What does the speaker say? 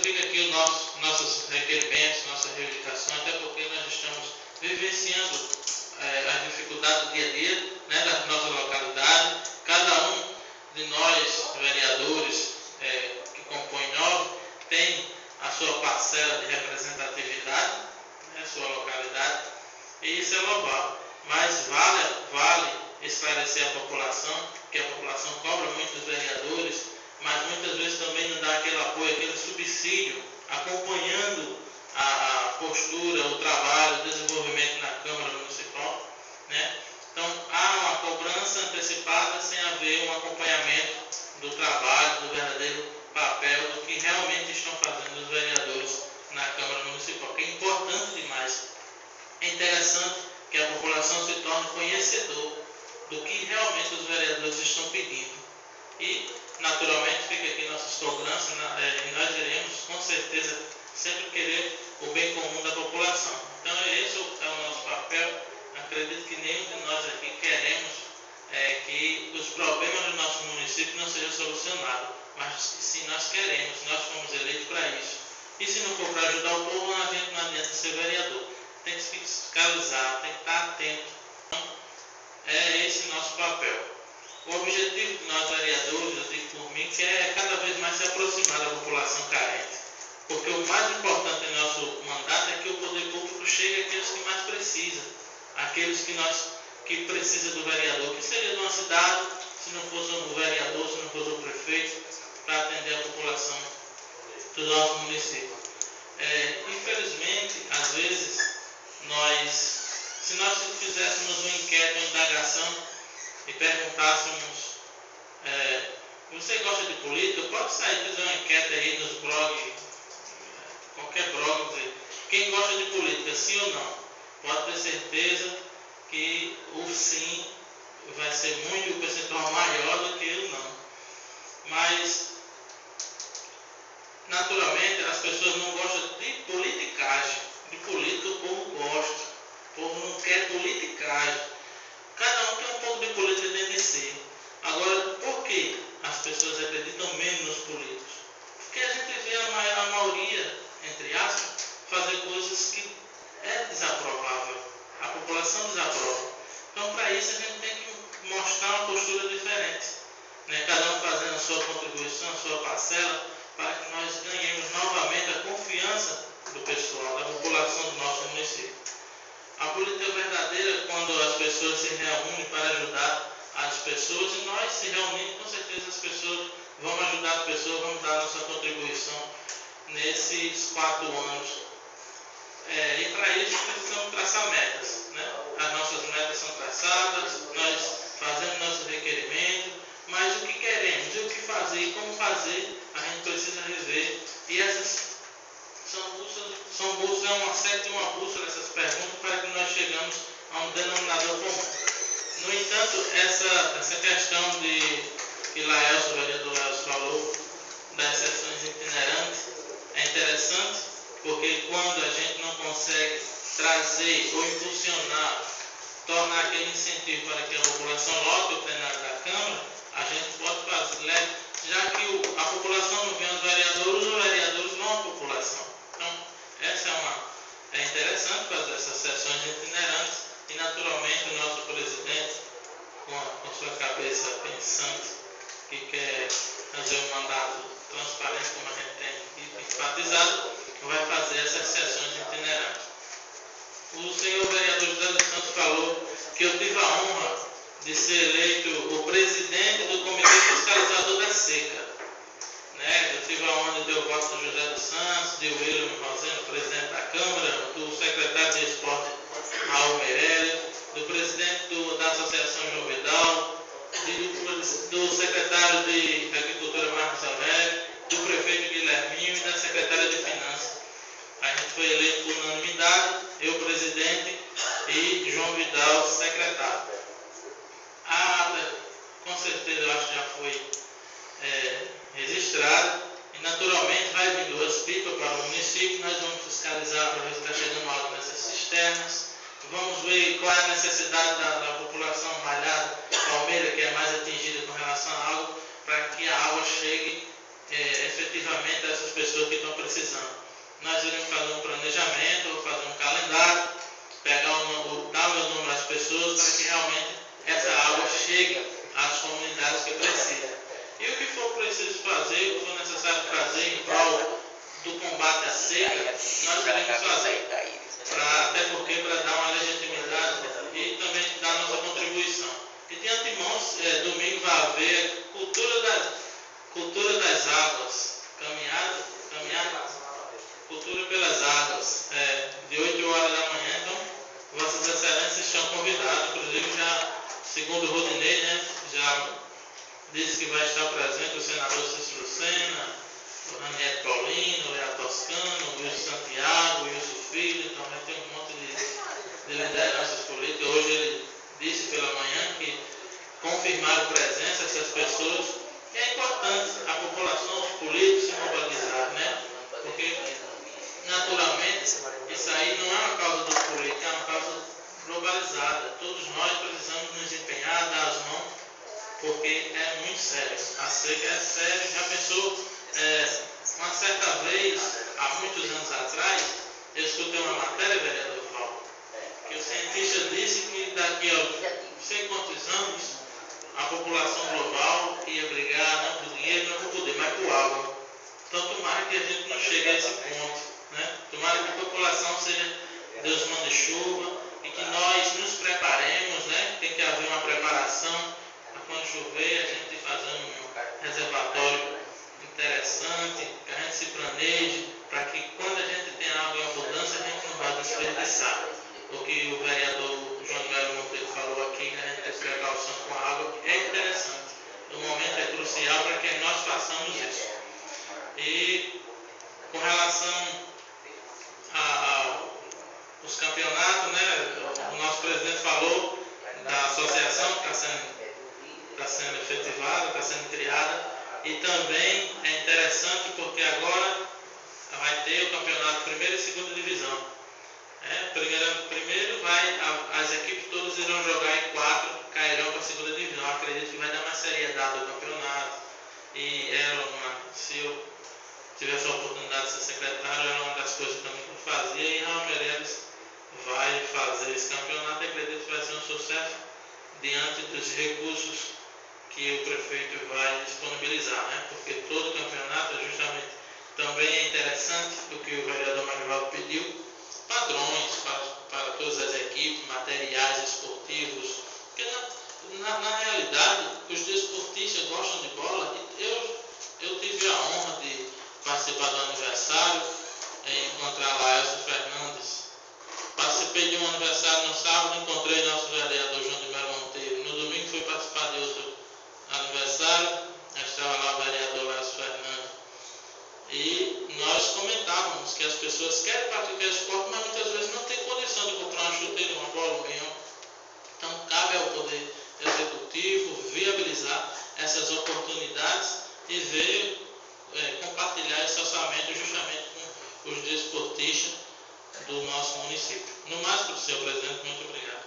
fica aqui nossos requerimentos, nossa reivindicação, até porque nós estamos vivenciando as dificuldades do dia a dia, né, da nossa localidade. Cada um de nós, vereadores que compõem nós, tem a sua parcela de representatividade, né, sua localidade, e isso é louvável. Mas vale esclarecer a população, que a população cobra muito dos vereadores, mas muitas vezes também não dá aquele apoio, aquele subsídio, acompanhando a postura, o trabalho, o desenvolvimento na Câmara Municipal, né? Então, há uma cobrança antecipada sem haver um acompanhamento do trabalho, do verdadeiro papel, do que realmente estão fazendo os vereadores na Câmara Municipal, que é importante demais. É interessante que a população se torne conhecedor do que realmente os vereadores estão pedindo. E, naturalmente, fica aqui nossas cobranças, e nós iremos, com certeza, sempre querer o bem comum da população. Então, esse é o nosso papel. Acredito que nenhum de nós aqui queremos que os problemas do nosso município não sejam solucionados, mas sim nós queremos, nós fomos eleitos para isso. E se não for para ajudar o povo, a gente não adianta ser vereador. Tem que se fiscalizar, tem que estar atento. Então, é esse nosso papel. O objetivo de nós vereadores, eu digo por mim, que é cada vez mais se aproximar da população carente. Porque o mais importante em nosso mandato é que o poder público chegue àqueles que mais precisam, aqueles que precisam do vereador, que seria de uma cidade, se não fosse o vereador, se não fosse o prefeito, para atender a população do nosso município. Infelizmente, às vezes, se nós fizéssemos uma enquete, uma indagação e perguntássemos, você gosta de política? Pode sair e fazer uma enquete aí nos blogs, qualquer blog, dizer, quem gosta de política, sim ou não? Pode ter certeza que o sim vai ser muito percentual maior do que o não. Mas, naturalmente, as pessoas não gostam de politicagem. De política o povo gosta. O povo não quer politicagem. Cada um tem um pouco de política dentro de si. Agora, por que as pessoas acreditam menos nos políticos? Porque a gente vê a maioria, entre aspas, fazer coisas que é desaprovável. A população desaprova. Então, para isso, a gente tem que mostrar uma postura diferente, né? Cada um fazendo a sua contribuição, a sua parcela, para que nós ganhemos novamente a confiança do pessoal, da população do nosso município. A política verdadeira é quando as pessoas se reúnem para ajudar as pessoas, e nós se reunimos, com certeza as pessoas vão ajudar as pessoas, vamos dar nossa contribuição nesses 4 anos. E para isso precisamos traçar metas, né? As nossas metas são traçadas, nós fazemos nosso requerimento, mas o que queremos, e o que fazer, e como fazer, a gente precisa rever. E essas são bússolas, é uma série de uma bússola essas perguntas para que nós chegamos a um denominador comum. No entanto, essa questão que o vereador Laelso falou, das sessões itinerantes, é interessante, porque quando a gente não consegue trazer ou impulsionar, tornar aquele incentivo para que a população lote o plenário da Câmara, a gente pode fazer, já que a população não vem aos vereadores, os vereadores vão à população. Então, é interessante fazer essas sessões itinerantes e, naturalmente, o nosso presidente, com sua cabeça pensante, que quer fazer um mandato transparente, como a gente tem enfatizado, vai fazer essas sessões itinerantes. O senhor vereador José dos Santos falou que eu tive a honra de ser eleito o presidente do Comitê Fiscalizador da Seca. Né? Eu tive a honra de ter o voto do José dos Santos, de William Roseno, presidente da Câmara, do secretário de Esporte, Raul Meirelles, do presidente da Associação João Vidal, do secretário de Agricultura, Marcos Amério, do prefeito Guilherminho e da secretária de Finanças. A gente foi eleito por unanimidade, eu presidente e João Vidal, secretário. A ata, com certeza, eu acho que já foi registrada, e naturalmente vai vir 2 pipas para o município. Nós vamos fiscalizar para ver se está chegando água nessas cisternas, vamos ver qual é a necessidade da população malhada, Palmeira, que é mais atingida com relação à água, para que a água chegue efetivamente a essas pessoas que estão precisando. nós iremos fazer um planejamento, fazer um calendário, dar o meu número às pessoas para que realmente essa água chegue às comunidades que precisam. E o que for preciso fazer, o que for necessário fazer em prol do combate à seca, nós iremos fazer. Até porque para dar uma legitimidade e também dar nossa contribuição. E de antemão, domingo vai haver cultura das águas, caminhada, cultura pelas águas, de 8 horas da manhã. Então, Vossas Excelências estão convidados, inclusive já, segundo o Rodinei, né, já disse que vai estar presente o senador Cícero Lucena, o Ranieri Paulino, o Lea Toscano, o Wilson Santiago, o Wilson Filho. Então vai ter um monte de lideranças políticas. Hoje ele disse pela manhã que confirmaram presença essas pessoas. E é importante a população, os políticos se mobilizarem, né? Porque, naturalmente, isso aí não é uma causa dos políticos, é uma causa globalizada. Todos nós precisamos nos empenhar, dar as mãos, porque é muito sério. A seca é séria. Já pensou, uma certa vez, há muitos anos atrás, eu escutei uma matéria, vereador Paulo, que o cientista disse que daqui a não sei quantos anos a população global ia brigar não por dinheiro, não por poder, mas por água. Então tomara que a gente não chegue a esse ponto, né? Tomara que a população seja, Deus mande chuva, e que nós nos preparemos, né? Tem que haver uma preparação para quando chover a gente fazer um reservatório interessante, que a gente se planeje, para que quando a gente tem água em abundância a gente não vá desperdiçar. O que o vereador João Melo Monteiro falou aqui, que a gente tem precaução com a água, é interessante. O momento é crucial para que nós façamos isso. E com relação aos campeonatos, né, o nosso presidente falou da associação que está sendo efetivada, está sendo criada, e também é interessante porque agora vai ter o campeonato primeira e segunda divisão. Primeiro as equipes todas irão jogar em 4, cairão para a segunda divisão. Acredito que vai dar mais seriedade ao campeonato. E se eu tivesse a oportunidade de ser secretário, era uma das coisas também que eu fazia. E Raul Meireles vai fazer esse campeonato. Acredito que vai ser um sucesso diante dos recursos que o prefeito vai disponibilizar, né? Porque todo campeonato justamente também é interessante o que o vereador Marivaldo pediu, padrões para todas as equipes, materiais esportivos, porque na realidade os desportistas gostam de bola. Eu tive a honra de participar do aniversário e encontrar lá Elcio Fernandes. Participei de um aniversário no sábado, encontrei nosso vereador João de Melo Monteiro. No domingo fui participar de outro aniversário, estava lá o vereador Elcio Fernandes. E nós comentávamos que as pessoas querem praticar esporte, mas muitas vezes não tem condição de comprar uma chuteira, uma bola, um pinhão. Então cabe ao Poder Executivo viabilizar essas oportunidades e ver compartilhar esse orçamento justamente com os desportistas do nosso município. No mais, senhor presidente, muito obrigado.